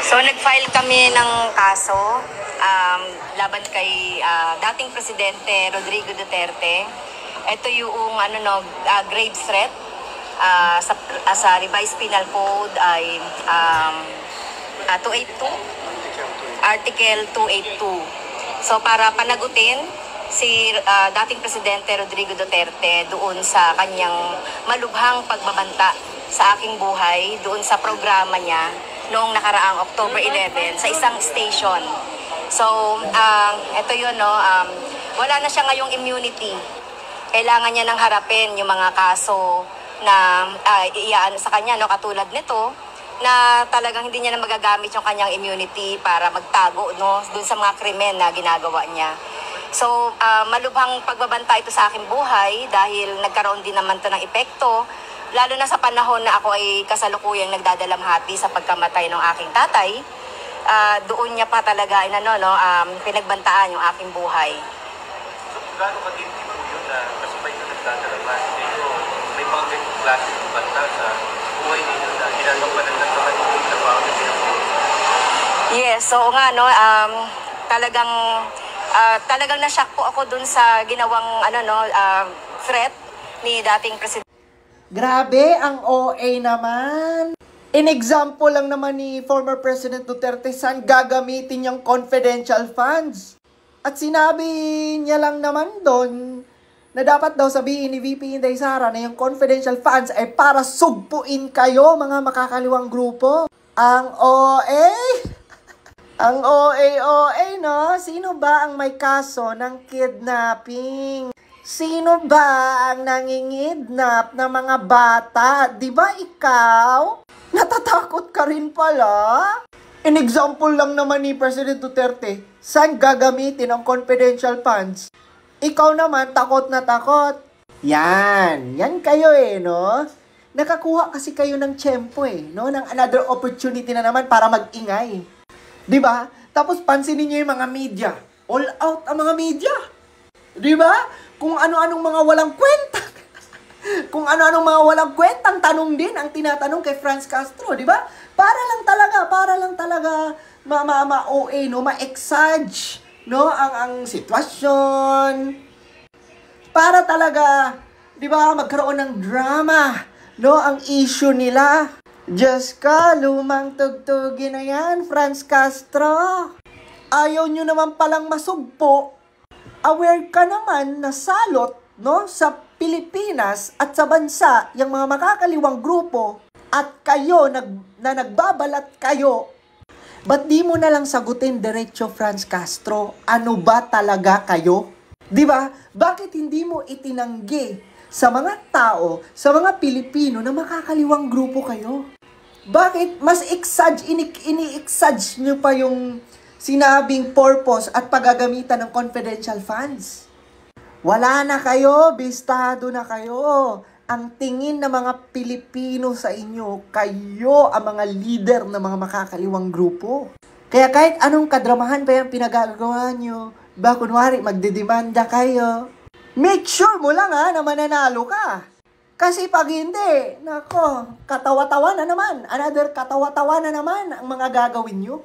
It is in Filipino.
So, nag-file kami ng kaso laban kay dating Presidente Rodrigo Duterte. Ito yung grave threat sa revised penal code ay 282, Article 282. So, para panagutin si dating Presidente Rodrigo Duterte doon sa kanyang malubhang pagbabanta sa aking buhay, doon sa programa niya noong nakaraang October 11 sa isang station. So, ito yun, wala na siya ngayong immunity. Kailangan niya nang harapin yung mga kaso na iaan sa kanya, katulad nito, na talagang hindi niya na magagamit yung kanyang immunity para magtago doon sa mga krimen na ginagawa niya. So, malubhang pagbabanta ito sa aking buhay dahil nagkaroon din naman ito ng epekto, lalo na sa panahon na ako ay kasalukuyang nagdadalamhati sa pagkamatay ng aking tatay. Doon niya pa talaga pinagbantaan yung aking buhay. So, gaano katindi po yun na kasabay na nagdadalamhati kayo, may mga ganyung klase ng banta sa buhay ninyo na ginagampanan ng mga hindi na ba ang Yes, so talagang na-shock po ako dun sa ginawang threat ni dating Presidente. Grabe, ang OA naman. In example lang naman ni former President Duterte saan gagamitin yung confidential funds. At sinabi niya lang naman doon na dapat daw sabihin ni VP Inday Sara na yung confidential funds ay para sugpuin kayo mga makakaliwang grupo. Ang OA? Ang OA, no? Sino ba ang may kaso ng kidnapping? Sino ba ang nangingidnap ng mga bata? Di ba ikaw? Natatakot ka rin pala? In example lang naman ni President Duterte, saan gagamitin ang confidential funds? Ikaw naman, takot na takot. Yan kayo no? Nakakuha kasi kayo ng tiyempo no? Ng another opportunity na naman para mag-ingay. Di ba? Tapos pansinin niyo yung mga media. All out ang mga media. Di ba? Kung ano-anong mga walang kwenta. Kung ano-anong mga walang kwentang tanong din ang tinatanong kay Franz Castro, di ba? Para lang talaga ma-OA, no? Ma-exage, no? Ang sitwasyon. Para talaga, di ba, magkaroon ng drama, no? Ang issue nila. Diyos ka, lumang tugtugin na yan, Franz Castro. Ayaw nyo naman palang masugpo. Aware ka naman na salot, no, sa Pilipinas at sa bansa, yung mga makakaliwang grupo, at kayo, na nagbabalat kayo. Ba't di mo na lang sagutin diretso, Franz Castro? Ano ba talaga kayo? Di ba? Bakit hindi mo itinanggi sa mga tao, sa mga Pilipino na makakaliwang grupo kayo? Bakit mas ini-exage nyo pa yung sinabing purpose at paggagamitan ng confidential funds? Wala na kayo, bistado na kayo. Ang tingin ng mga Pilipino sa inyo, kayo ang mga leader ng mga makakaliwang grupo. Kaya kahit anong kadramahan pa yung pinagagawa nyo, ba kunwari magdedemanda kayo, make sure mo lang na mananalo ka. Kasi pag hindi, nako, katawa-tawa na naman. Another katawa-tawa na naman ang mga gagawin nyo.